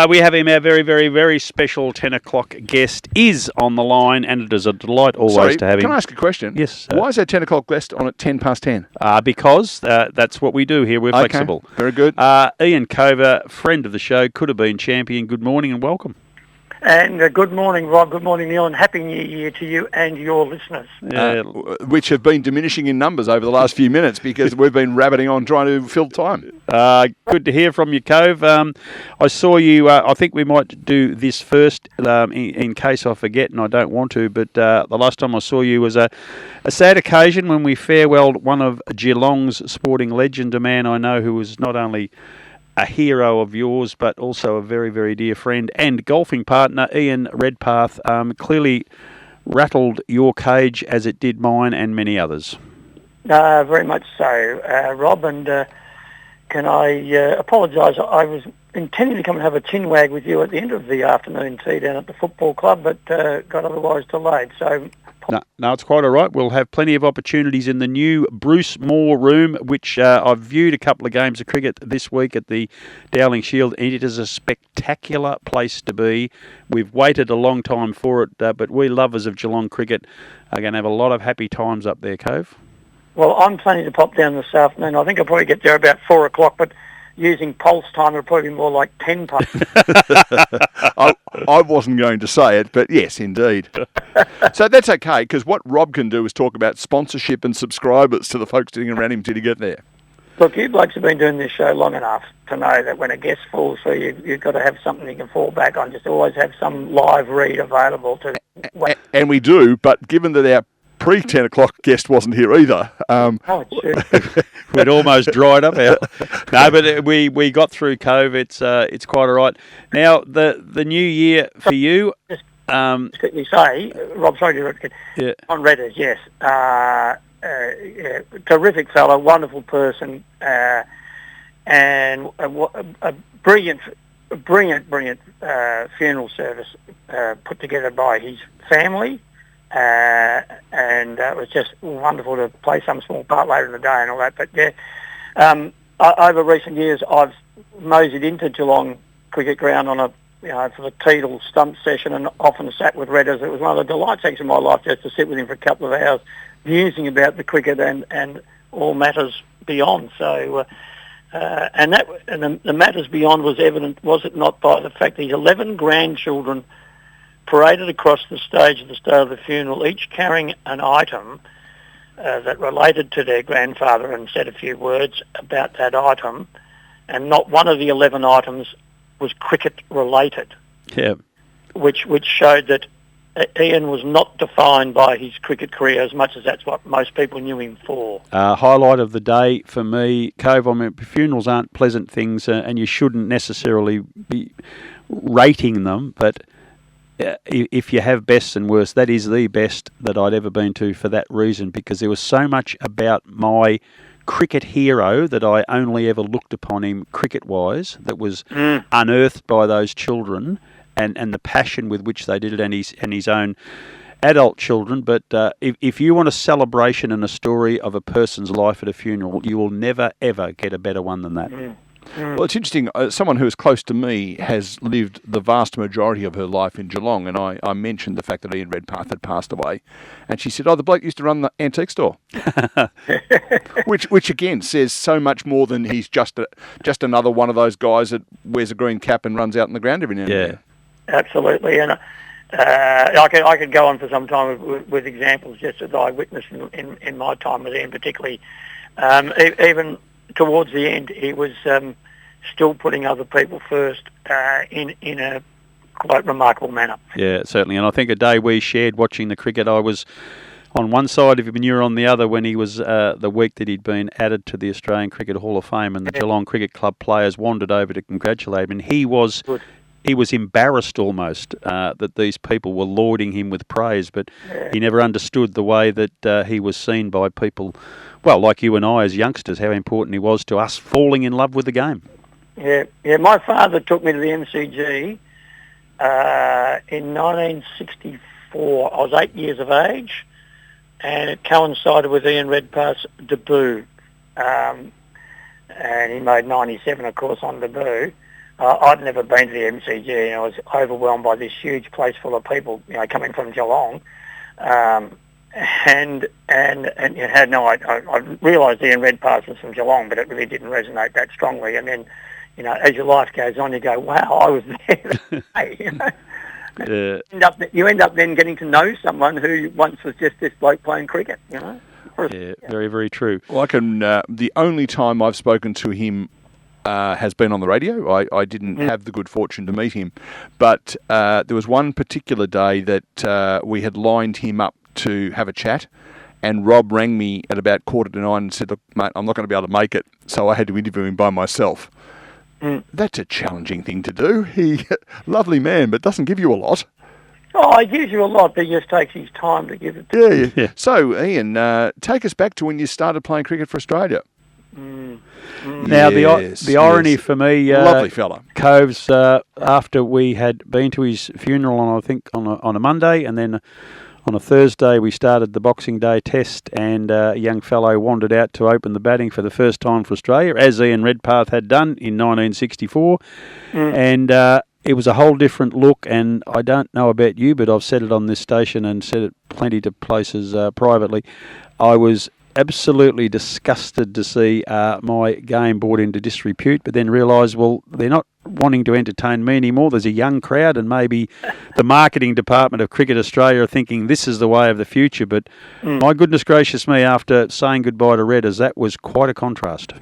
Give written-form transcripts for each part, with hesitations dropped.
We have him, our very, very, very special 10 o'clock guest is on the line, and it is a delight always to have him. Can I ask a question? Yes. Why is our 10 o'clock guest on at 10 past 10? Because that's what we do here. We're flexible. Very good. Ian Cover, friend of the show, Coodabeen champion. Good morning and welcome. And good morning, Rob. Good morning, Neil, and Happy New Year to you and your listeners. Which have been diminishing in numbers over the last few minutes because we've been rabbiting on trying to fill time. Good to hear from you, Cove. I saw you, I think we might do this first in case I forget, and I don't want to, but the last time I saw you was a sad occasion when we farewelled one of Geelong's sporting legend, a man I know who was not only a hero of yours, but also a very, very dear friend and golfing partner, Ian Redpath. Clearly rattled your cage as it did mine and many others. Very much so, Rob, and can I apologise? I was intending to come and have a chinwag with you at the end of the afternoon tea down at the football club, but got otherwise delayed, so... No, it's quite all right. We'll have plenty of opportunities in the new Bruce Moore room, which I've viewed a couple of games of cricket this week at the Dowling Shield, and it is a spectacular place to be. We've waited a long time for it, but we lovers of Geelong cricket are going to have a lot of happy times up there, Cove. Well, I'm planning to pop down this afternoon. I think I'll probably get there about 4 o'clock, but using pulse time, it'll probably be more like 10 past. I wasn't going to say it, but yes, indeed. So that's okay, because what Rob can do is talk about sponsorship and subscribers to the folks sitting around him to get there. Look, you blokes have been doing this show long enough to know that when a guest falls through, you've got to have something you can fall back on. Just always have some live read available to... And we do, but given that our pre-10 o'clock guest wasn't here either. We'd almost dried up our... No, but we got through Cove. It's quite all right. Now, the new year for you... Just quickly say, Rob, sorry to interrupt. Yeah. On Redders, yes. Terrific fellow, wonderful person, and a brilliant funeral service put together by his family. And it was just wonderful to play some small part later in the day and all that. But yeah, over recent years, I've moseyed into Geelong Cricket Ground on for the Teedle stump session, and often sat with Redders. It was one of the delights actually of my life just to sit with him for a couple of hours, musing about the cricket and all matters beyond. So, the matters beyond was evident, was it not, by the fact that his 11 grandchildren paraded across the stage at the start of the funeral, each carrying an item that related to their grandfather, and said a few words about that item, and not one of the 11 items was cricket related. Yeah. Which showed that Ian was not defined by his cricket career as much as that's what most people knew him for. Highlight of the day for me, Cove. I mean, funerals aren't pleasant things, and you shouldn't necessarily be rating them, but if you have bests and worst, that is the best that I'd ever been to for that reason, because there was so much about my cricket hero that I only ever looked upon him cricket-wise that was unearthed by those children, and the passion with which they did it, and his own adult children. But if you want a celebration and a story of a person's life at a funeral, you will never, ever get a better one than that. Well, it's interesting. Someone who is close to me has lived the vast majority of her life in Geelong, and I mentioned the fact that Ian Redpath had passed away, and she said, "Oh, the bloke used to run the antique store," which again says so much more than he's just another one of those guys that wears a green cap and runs out in the ground every now and then. Absolutely, and I could go on for some time with examples just as I witnessed in my time with Ian, particularly even towards the end, he was still putting other people first in a quite remarkable manner. Yeah, certainly. And I think a day we shared watching the cricket, I was on one side of him and you were on the other when he was the week that he'd been added to the Australian Cricket Hall of Fame, and the Geelong Cricket Club players wandered over to congratulate him, and he was embarrassed almost that these people were lauding him with praise, but he never understood the way that he was seen by people, well, like you and I as youngsters, how important he was to us falling in love with the game. Yeah. My father took me to the MCG in 1964. I was 8 years of age, and it coincided with Ian Redpath's debut. And he made 97, of course, on debut. I'd never been to the MCG, and I was overwhelmed by this huge place full of people, coming from Geelong. And you had no, I realised Ian Redpath was from Geelong, but it really didn't resonate that strongly. And then, as your life goes on, you go, wow, I was there that day, You end up then getting to know someone who once was just this bloke playing cricket, Yeah, very, very true. Well, I can. The only time I've spoken to him has been on the radio. I didn't have the good fortune to meet him, but there was one particular day that we had lined him up to have a chat, and Rob rang me at about 8:45 and said, "Look, mate, I'm not going to be able to make it," so I had to interview him by myself. That's a challenging thing to do. He, lovely man, but doesn't give you a lot. Oh, he gives you a lot, but he just takes his time to give it to Yeah. So, Ian, take us back to when you started playing cricket for Australia. Now, the irony for me, lovely fella, Coves, after we had been to his funeral on a Monday, and then on a Thursday we started the Boxing Day test, and a young fellow wandered out to open the batting for the first time for Australia, as Ian Redpath had done in 1964, and it was a whole different look. And I don't know about you, but I've said it on this station and said it plenty to places privately. I was absolutely disgusted to see my game brought into disrepute, but then realised, well, they're not wanting to entertain me anymore. There's a young crowd, and maybe the marketing department of Cricket Australia are thinking this is the way of the future. But my goodness gracious me, after saying goodbye to Redders, that was quite a contrast.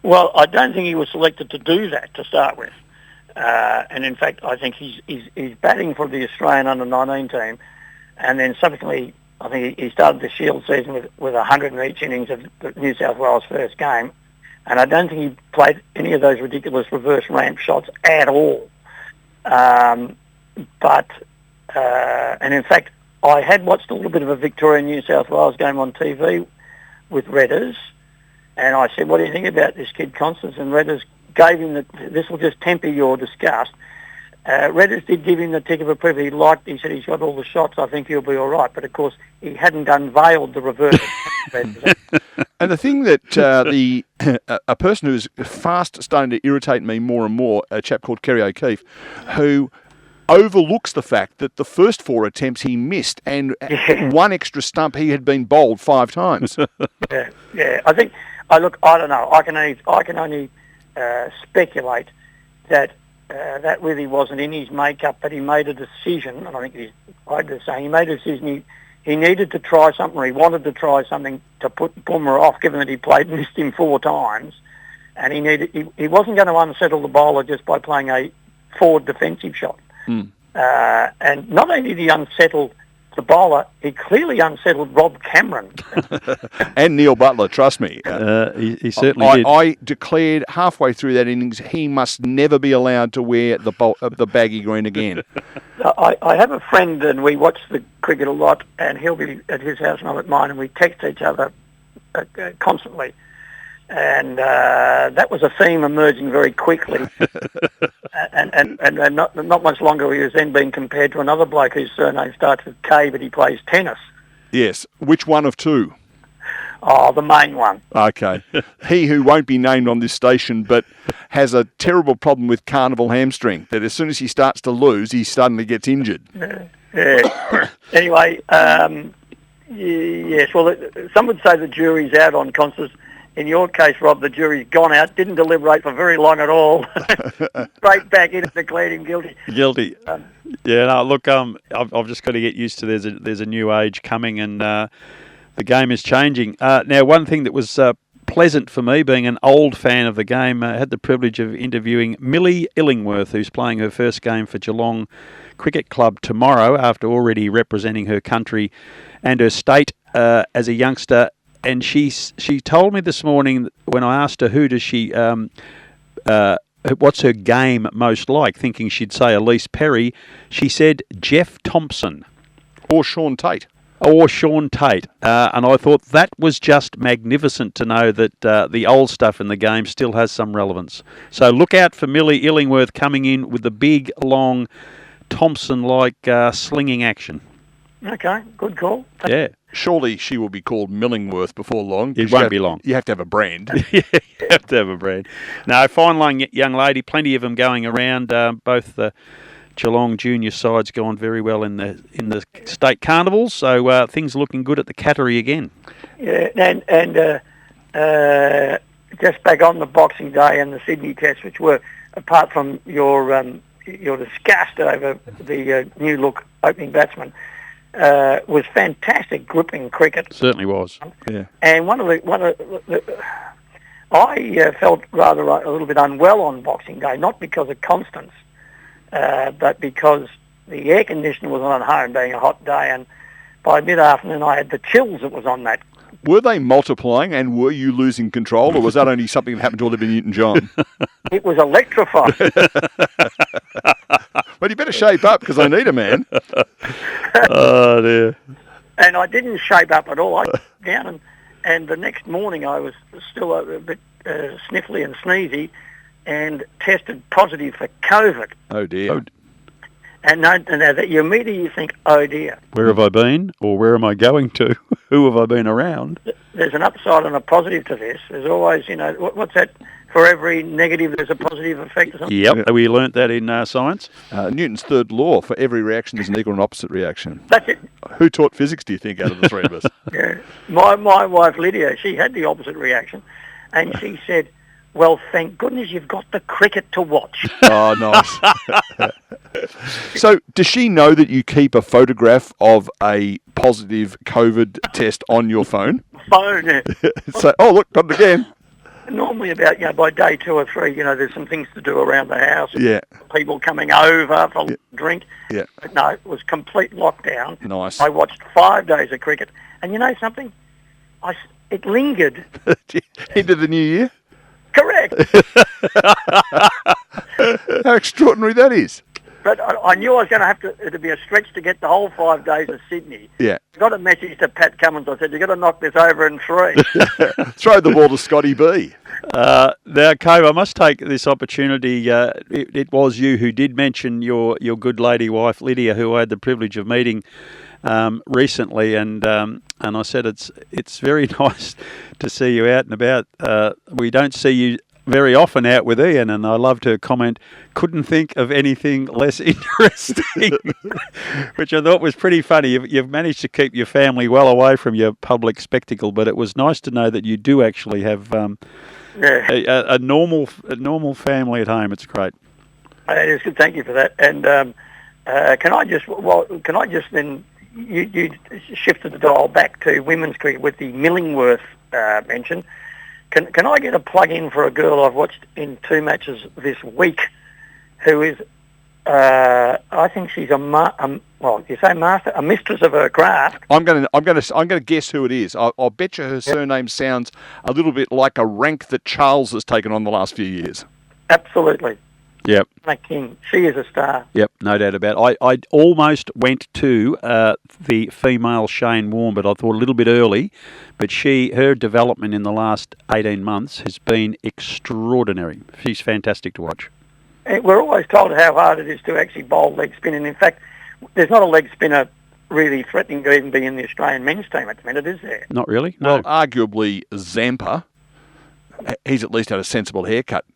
Well, I don't think he was selected to do that to start with. And in fact, I think he's batting for the Australian under-19 team, and then subsequently I think he started the Shield season with 100 in each innings of the New South Wales first game, and I don't think he played any of those ridiculous reverse ramp shots at all. And in fact, I had watched a little bit of a Victoria New South Wales game on TV with Redders, and I said, "What do you think about this kid, Constance?" And Redders gave him this will just temper your disgust. Redders did give him the tick of approval. He said he's got all the shots, I think he'll be all right. But of course, he hadn't unveiled the reverse. And the thing that a person who's fast starting to irritate me more and more, a chap called Kerry O'Keefe, who overlooks the fact that the first 4 attempts he missed, and one extra stump he had been bowled 5 times. Yeah. I think. I don't know. I can only speculate that. That really wasn't in his makeup, but he made a decision, and I think he's quite to say he made a decision. He needed to try something, or he wanted to try something to put Bumrah off, given that he missed him 4 times, and he wasn't going to unsettle the bowler just by playing a forward defensive shot. And not only did he unsettle the bowler, he clearly unsettled Rob Cameron. And Neil Butler, trust me. He certainly did. I declared halfway through that innings he must never be allowed to wear the baggy green again. I have a friend, and we watch the cricket a lot, and he'll be at his house and I'm at mine, and we text each other constantly. And that was a theme emerging very quickly. and not much longer, he was then being compared to another bloke whose surname starts with K, but he plays tennis. Yes. Which one of 2? Oh, the main one. Okay. He who won't be named on this station, but has a terrible problem with carnival hamstring, that as soon as he starts to lose, he suddenly gets injured. Yeah. Anyway, yes, well, some would say the jury's out on Constance. In your case, Rob, the jury's gone out, didn't deliberate for very long at all. Straight back in and declared him guilty. Guilty. Yeah, no, look, I've just got to get used to there's a new age coming, and the game is changing. Now, one thing that was pleasant for me, being an old fan of the game, I had the privilege of interviewing Millie Illingworth, who's playing her first game for Geelong Cricket Club tomorrow, after already representing her country and her state as a youngster. And she told me this morning, when I asked her who does she, what's her game most like, thinking she'd say Elise Perry, she said Jeff Thompson. Or Sean Tate. And I thought that was just magnificent to know that the old stuff in the game still has some relevance. So look out for Millie Illingworth coming in with the big, long, Thompson-like slinging action. Okay, good call. Yeah. Surely she will be called Millingworth before long. It won't be long. You have to have a brand. You have to have a brand. No, fine young lady, plenty of them going around. Both the Geelong junior side's gone very well in the state carnivals, so things are looking good at the Cattery again. Yeah, and just back on the Boxing Day and the Sydney Test, which were, apart from your disgust over the new look opening batsman, was fantastic gripping cricket. Certainly was. Yeah. And I felt rather a little bit unwell on Boxing Day, not because of Constance, but because the air conditioner was on at home, being a hot day, and by mid-afternoon I had the chills that was on that. Were they multiplying, and were you losing control, or was that only something that happened to Olivia Newton-John? It was electrifying. Well, you better shape up, because I need a man. Oh, dear. And I didn't shape up at all. I got down, and the next morning I was still a bit sniffly and sneezy, and tested positive for COVID. Oh, dear. And you immediately think, oh dear. Where have I been, or where am I going to? Who have I been around? There's an upside and a positive to this. There's always, what's that? For every negative, there's a positive effect or something? Yep, we learnt that in science. Newton's third law, for every reaction there's an equal and opposite reaction. That's it. Who taught physics, do you think, out of the three of us? Yeah. My wife, Lydia, she had the opposite reaction, and she said, well, thank goodness you've got the cricket to watch. Oh, nice. So, does she know that you keep a photograph of a positive COVID test on your phone? Phone. So, oh, look, got it again. Normally about, by day 2 or 3, there's some things to do around the house. Yeah. People coming over for a drink. Yeah. But no, it was complete lockdown. Nice. I watched 5 days of cricket. And you know something? It lingered. Into the new year? Correct. How extraordinary that is. But I knew I was going to have to, it'd be a stretch to get the whole 5 days of Sydney. Yeah. I got a message to Pat Cummins. I said, you've got to knock this over in 3. Throw the ball to Scotty B. Now, Cove, I must take this opportunity. It was you who did mention your good lady wife, Lydia, who I had the privilege of meeting recently, and I said it's very nice to see you out and about. We don't see you very often out with Ian, and I loved her comment, couldn't think of anything less interesting, which I thought was pretty funny. You've managed to keep your family well away from your public spectacle, but it was nice to know that you do actually have a normal family at home. It's great. It's good. Thank you for that. And can I just then, you shifted the dial back to women's cricket with the Millingworth mention. Can I get a plug in for a girl I've watched in 2 matches this week, who is, I think she's a mistress of her craft. I'm gonna guess who it is. I'll bet you her surname sounds a little bit like a rank that Charles has taken on the last few years. Absolutely. Yep. King. She is a star. Yep, no doubt about it. I almost went to the female Shane Warne, but I thought a little bit early. But her development in the last 18 months has been extraordinary. She's fantastic to watch. And we're always told how hard it is to actually bowl leg spin. And in fact, there's not a leg spinner really threatening to even be in the Australian men's team at the minute, is there? Not really, no. Well, arguably Zampa. He's at least had a sensible haircut.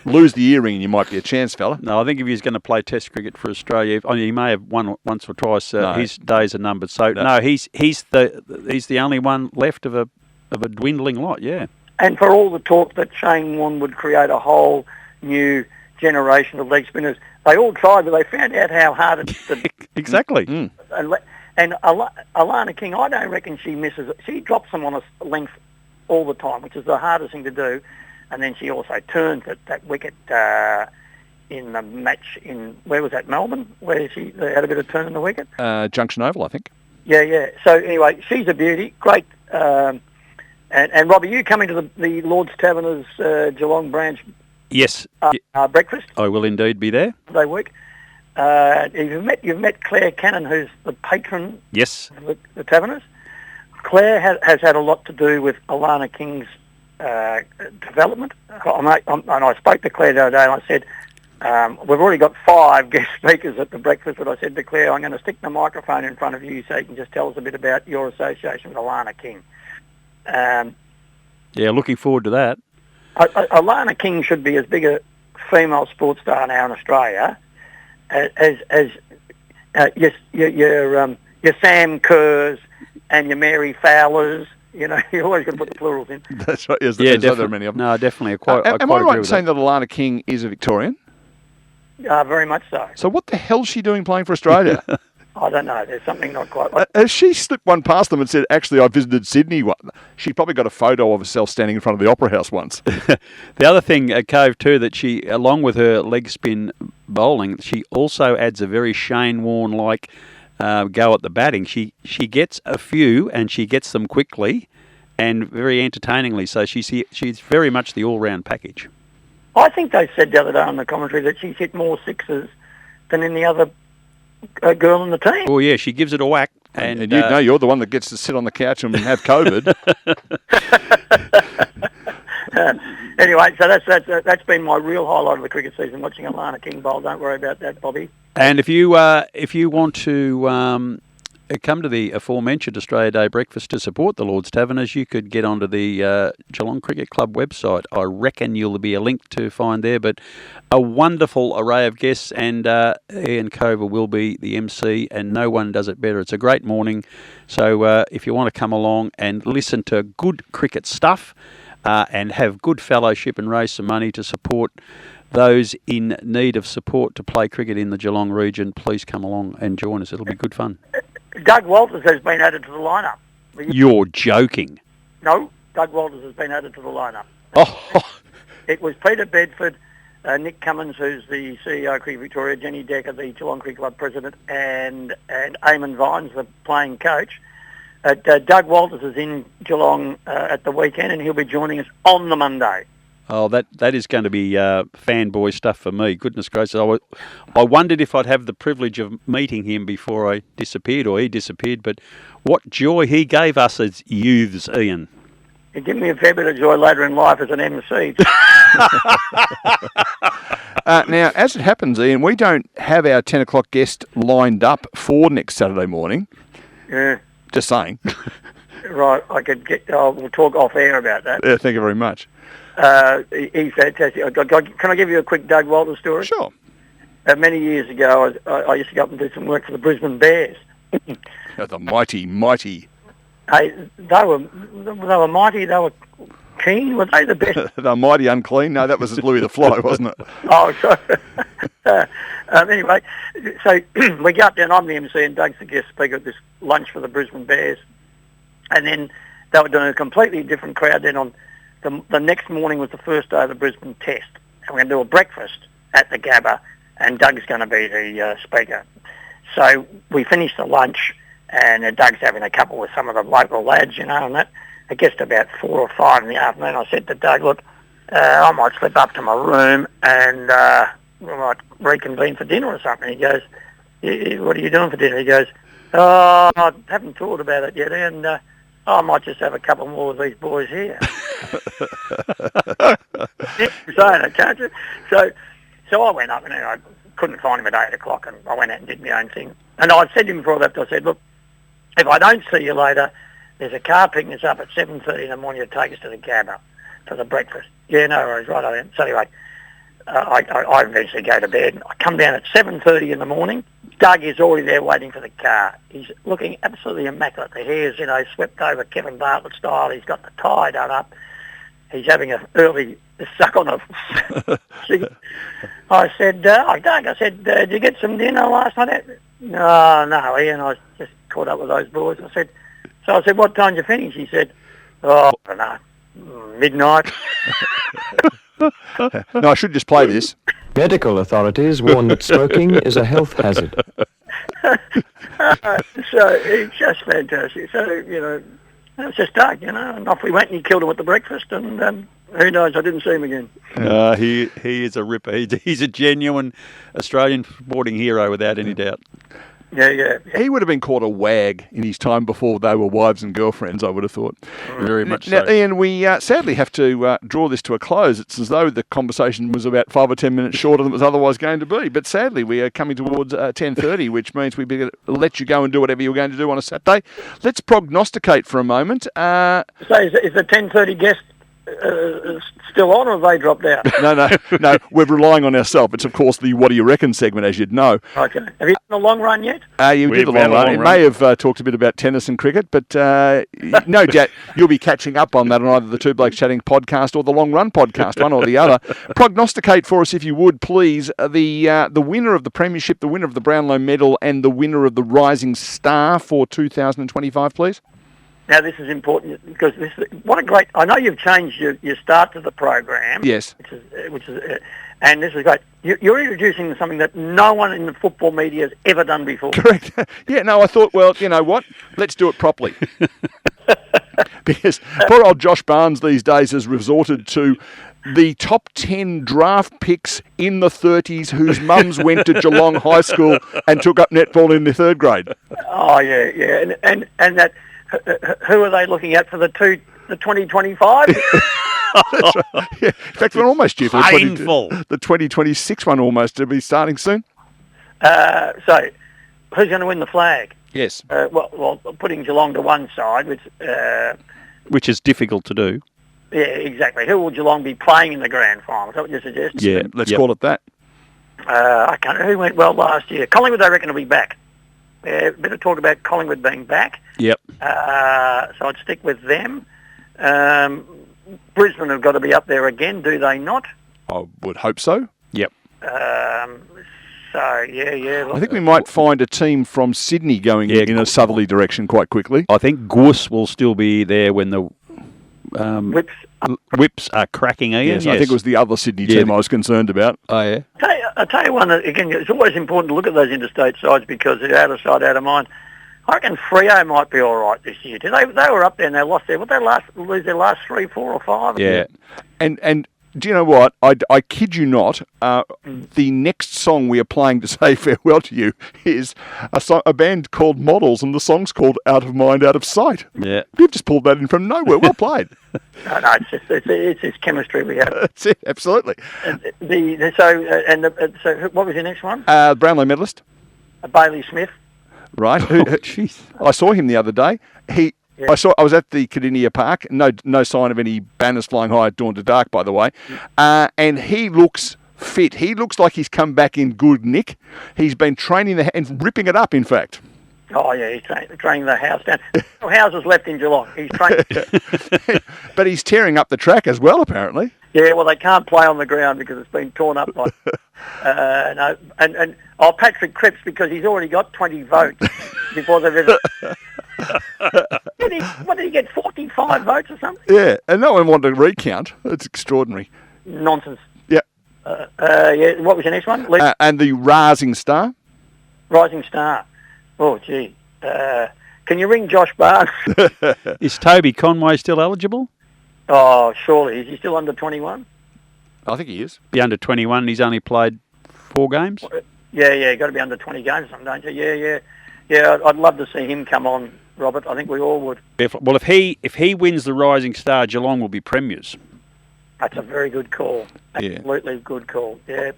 Lose the earring and you might be a chance, fella. No, I think if he's going to play Test cricket for Australia, he may have won once or twice. His days are numbered. So no, he's the only one left of a dwindling lot. Yeah. And for all the talk that Shane Warne would create a whole new generation of leg spinners, they all tried, but they found out how hard it is to exactly. And Alana King, I don't reckon she misses it. She drops them on a length all the time, which is the hardest thing to do. And then she also turns at that wicket in the match in, where was that, Melbourne, where they had a bit of turn in the wicket? Junction Oval, I think. Yeah. So anyway, she's a beauty. Great. And Robbie, you coming to the Lord's Taverners Geelong branch? Yes. Breakfast? I will indeed be there. Day week. You've met Claire Cannon, who's the patron yes. of the Taverners. Claire has had a lot to do with Alana King's development. And I spoke to Claire the other day and I said, We've already got 5 guest speakers at the breakfast, but I said to Claire, I'm going to stick the microphone in front of you so you can just tell us a bit about your association with Alana King. Yeah, looking forward to that. Alana King should be as big a female sports star now in Australia as your Sam Kerrs and your Mary Fowlers. You know, you always got to put the plurals in. That's right. Yes, Yeah, there's definitely. many of them. No, definitely. Am I right in saying that Alana King is a Victorian? Very much so. So what the hell's she doing playing for Australia? I don't know. There's something not quite right. Has she slipped one past them and said, actually, I visited Sydney? She probably got a photo of herself standing in front of the Opera House once. The other thing, Cove, too, that she, along with her leg spin bowling, she also adds a very Shane Warne-like go at the batting. She gets a few and she gets them quickly and very entertainingly. So she's very much the all-round package. I think they said the other day on the commentary that she's hit more sixes than any other girl in the team. Oh, yeah, she gives it a whack. And you know you're the one that gets to sit on the couch and have COVID. Anyway, so that's been my real highlight of the cricket season, watching Alana King bowl. Don't worry about that, Bobby. And if you want to come to the aforementioned Australia Day breakfast to support the Lord's Taverners, you could get onto the Geelong Cricket Club website. I reckon you'll be a link to find there. But a wonderful array of guests, and Ian Cover will be the MC, and no one does it better. It's a great morning. So if you want to come along and listen to good cricket stuff and have good fellowship and raise some money to support those in need of support to play cricket in the Geelong region, please come along and join us. It'll be good fun. Doug Walters has been added to the lineup. You're joking. No, Doug Walters has been added to the lineup. Oh. It was Peter Bedford, Nick Cummins, who's the CEO of Cricket Victoria, Jenny Decker, the Geelong Cricket Club president, and Eamon Vines, the playing coach. Doug Walters is in Geelong at the weekend, and he'll be joining us on the Monday. Oh, that is going to be fanboy stuff for me. Goodness gracious. I wondered if I'd have the privilege of meeting him before I disappeared or he disappeared, but what joy he gave us as youths, Ian. He gave me a fair bit of joy later in life as an MC. Now, as it happens, Ian, we don't have our 10 o'clock guest lined up for next Saturday morning. Yeah. Just saying. Right, we'll talk off air about that. Yeah, thank you very much. He's fantastic. Can I give you a quick Doug Walters story? Sure. Many years ago, I used to go up and do some work for the Brisbane Bears. The mighty. Hey, they were mighty. They were keen. Were they the best? The mighty unclean. No, that was Louis the Fly, wasn't it? Oh, sorry. Anyway, so we go up there, and I'm the MC, and Doug's the guest speaker at this lunch for the Brisbane Bears. And then they were doing a completely different crowd. Then on the next morning was the first day of the Brisbane Test, and we're going to do a breakfast at the Gabba, and Doug's going to be the speaker. So we finished the lunch, and Doug's having a couple with some of the local lads, you know, and that. It gets to about 4 or 5 in the afternoon. I said to Doug, look, I might slip up to my room and we might reconvene for dinner or something. He goes, what are you doing for dinner? He goes, oh, I haven't thought about it yet, and I might just have a couple more of these boys here. You're saying it, can't you? So I went up and I couldn't find him at 8 o'clock, and I went out and did my own thing. And I said to him before I left, I said, look, if I don't see you later, there's a car picking us up at 7:30 in the morning to take us to the Gabba for the breakfast. Yeah, no worries, right I am. So anyway, I eventually go to bed. I come down at 7:30 in the morning. Doug is already there waiting for the car. He's looking absolutely immaculate. The hair's, swept over Kevin Bartlett style. He's got the tie done up. He's having an early suck on a cigarette. I said, Doug, did you get some dinner last night? No, Ian, I just caught up with those boys. I said, what time did you finish? He said, I don't know, midnight. No, I should just play this. Medical authorities warn that smoking is a health hazard. So it's just fantastic. So, it was just Doug, and off we went, and he killed him at the breakfast, and who knows, I didn't see him again. He is a ripper. He's a genuine Australian sporting hero without any doubt. Yeah. He would have been called a wag in his time before they were wives and girlfriends, I would have thought. Very much Now, so. Ian, we sadly have to draw this to a close. It's as though the conversation was about 5 or 10 minutes shorter than it was otherwise going to be. But sadly, we are coming towards 10:30, which means we better let you go and do whatever you're going to do on a Saturday. Let's prognosticate for a moment. So is the 10:30 guest still on, or have they dropped out? No, we're relying on ourselves. It's, of course, the What Do You Reckon segment, as you'd know. Okay. Have you done the long run yet? You did the We've long had a run. long It run. may have talked a bit about tennis and cricket, but no, Jack, you'll be catching up on that on either the Two Blokes Chatting podcast or the Long Run podcast, one or the other. Prognosticate for us, if you would, please, the winner of the Premiership, the winner of the Brownlow Medal, and the winner of the Rising Star for 2025, please. Now, this is important because what a great... I know you've changed your start to the program. Yes. Which is and this is great. You're introducing something that no one in the football media has ever done before. Correct. Yeah, no, I thought, well, you know what? Let's do it properly. Because poor old Josh Barnes these days has resorted to the top 10 draft picks in the 30s whose mums went to Geelong High School and took up netball in the 3rd grade. Oh, yeah. And that... Who are they looking at for the 2025? That's right. Yeah. In fact, we're almost due for the 2026 one almost to be starting soon. So, who's going to win the flag? Yes. Well, putting Geelong to one side, Which is difficult to do. yeah, exactly. Who will Geelong be playing in the grand final? Is that what you suggest? Yeah, Let's call it that. I can't remember who went well last year. Collingwood, I reckon, will be back. Yeah, better talk about Collingwood being back. Yep. So I'd stick with them. Brisbane have got to be up there again, do they not? I would hope so. Yep. So, yeah. I think we might find a team from Sydney going in a southerly direction quite quickly. I think Goose will still be there when the whips are cracking, Ian. Yes, I think it was the other Sydney team I was concerned about. Oh, yeah. I'll tell you one, again, it's always important to look at those interstate sides because they're out of sight, out of mind. I reckon Freo might be all right this year. They were up there and they lost their... What, lose their last 3, 4 or 5? Yeah. And do you know what? I kid you not. The next song we are playing to say farewell to you is a band called Models, and the song's called Out of Mind, Out of Sight. Yeah. You've just pulled that in from nowhere. Well played. No, it's just chemistry we have. That's it. Absolutely. So what was your next one? Brownlow medalist. Bailey Smith. Right. Jeez. I saw him the other day. I was at the Cardinia Park. No sign of any banners flying high at dawn to dark, by the way. And he looks fit. He looks like he's come back in good nick. He's been training and ripping it up, in fact. Oh, yeah, he's training the house down. No houses left in Geelong. He's training. But he's tearing up the track as well, apparently. Yeah, well, they can't play on the ground because it's been torn up by... Patrick Cripps, because he's already got 20 votes before they've ever... What did he get, 45 votes or something? Yeah, and no one wanted to recount. It's extraordinary. Nonsense. Yeah. What was your next one? And the Rising Star. Rising Star. Oh, gee. Can you ring Josh Barnes? Is Toby Conway still eligible? Oh, surely. Is he still under 21? I think he is. Be under 21. He's only played 4 games. Yeah. Got to be under 20 games or something, don't you? Yeah. I'd love to see him come on, Robert. I think we all would. Well, if he wins the Rising Star, Geelong will be premiers. That's a very good call. Absolutely good call. Yeah.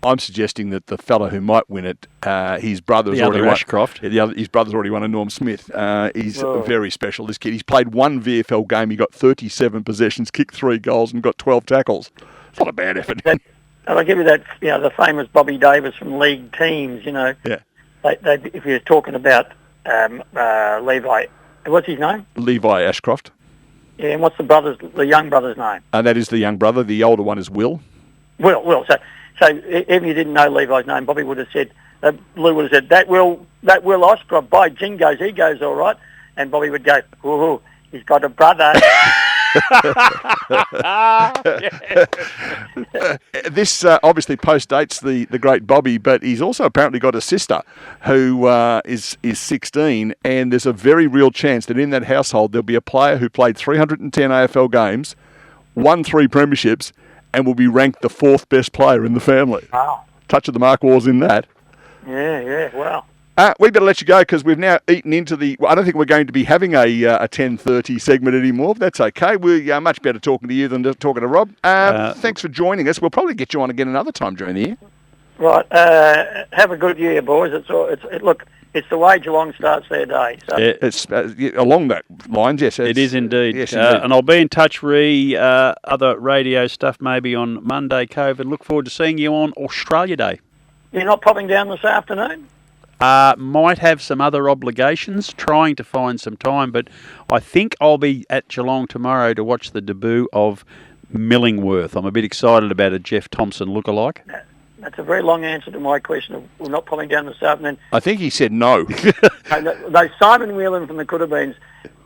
I'm suggesting that the fellow who might win it, his brother's The already other won. Ashcroft. His brother's already won a Norm Smith. He's very special, this kid. He's played 1 VFL game. He got 37 possessions, kicked 3 goals, and got 12 tackles. It's not a bad effort. And I'll give you that, the famous Bobby Davis from league teams, Yeah. If you're talking about Levi, what's his name? Levi Ashcroft. Yeah, and what's the young brother's name? And that is the young brother. The older one is Will. Will. So even if you didn't know Levi's name, Bobby would have said, Lou would have said, that Will Ashcroft, by jingoes, he goes all right. And Bobby would go, ooh, he's got a brother. This obviously postdates the great Bobby, but he's also apparently got a sister who is 16, and there's a very real chance that in that household there'll be a player who played 310 AFL games, won 3 premierships, and will be ranked the 4th best player in the family. Wow. Touch of the Mark Wars in that. Yeah, wow. We better let you go because we've now eaten into the... Well, I don't think we're going to be having a 10:30 segment anymore, but that's okay. We're much better talking to you than talking to Rob. Thanks for joining us. We'll probably get you on again another time during the year. Right. Have a good year, boys. Look, it's the way Geelong starts their day. So. Yeah, it's along that lines, yes. It is indeed. Yes, indeed. And I'll be in touch other radio stuff maybe on Monday, Cove, and look forward to seeing you on Australia Day. You're not popping down this afternoon? Might have some other obligations, trying to find some time, but I think I'll be at Geelong tomorrow to watch the debut of Millingworth. I'm a bit excited about a Jeff Thompson lookalike. That's a very long answer to my question of we're not popping down this afternoon. I think he said no. Though Simon Whelan from the Coodabeen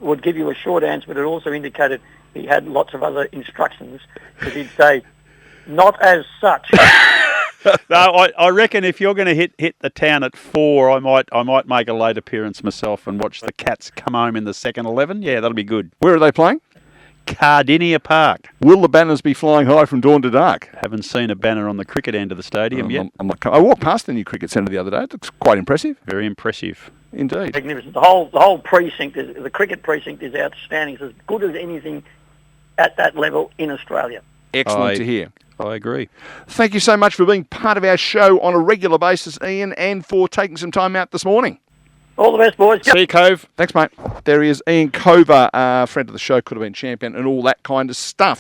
would give you a short answer, but it also indicated he had lots of other instructions because he'd say, not as such. No, I reckon if you're going to hit the town at 4, I might make a late appearance myself and watch the Cats come home in the second 11. Yeah, that'll be good. Where are they playing? Cardinia Park. Will the banners be flying high from dawn to dark? Haven't seen a banner on the cricket end of the stadium yet. I walked past the new cricket centre the other day. It looks quite impressive. Very impressive. Indeed. Magnificent. The whole precinct, the cricket precinct is outstanding. It's as good as anything at that level in Australia. Excellent to hear. I agree. Thank you so much for being part of our show on a regular basis, Ian, and for taking some time out this morning. All the best, boys. See you, Cove. Thanks, mate. There he is, Ian Cover, friend of the show, could have been champion, and all that kind of stuff.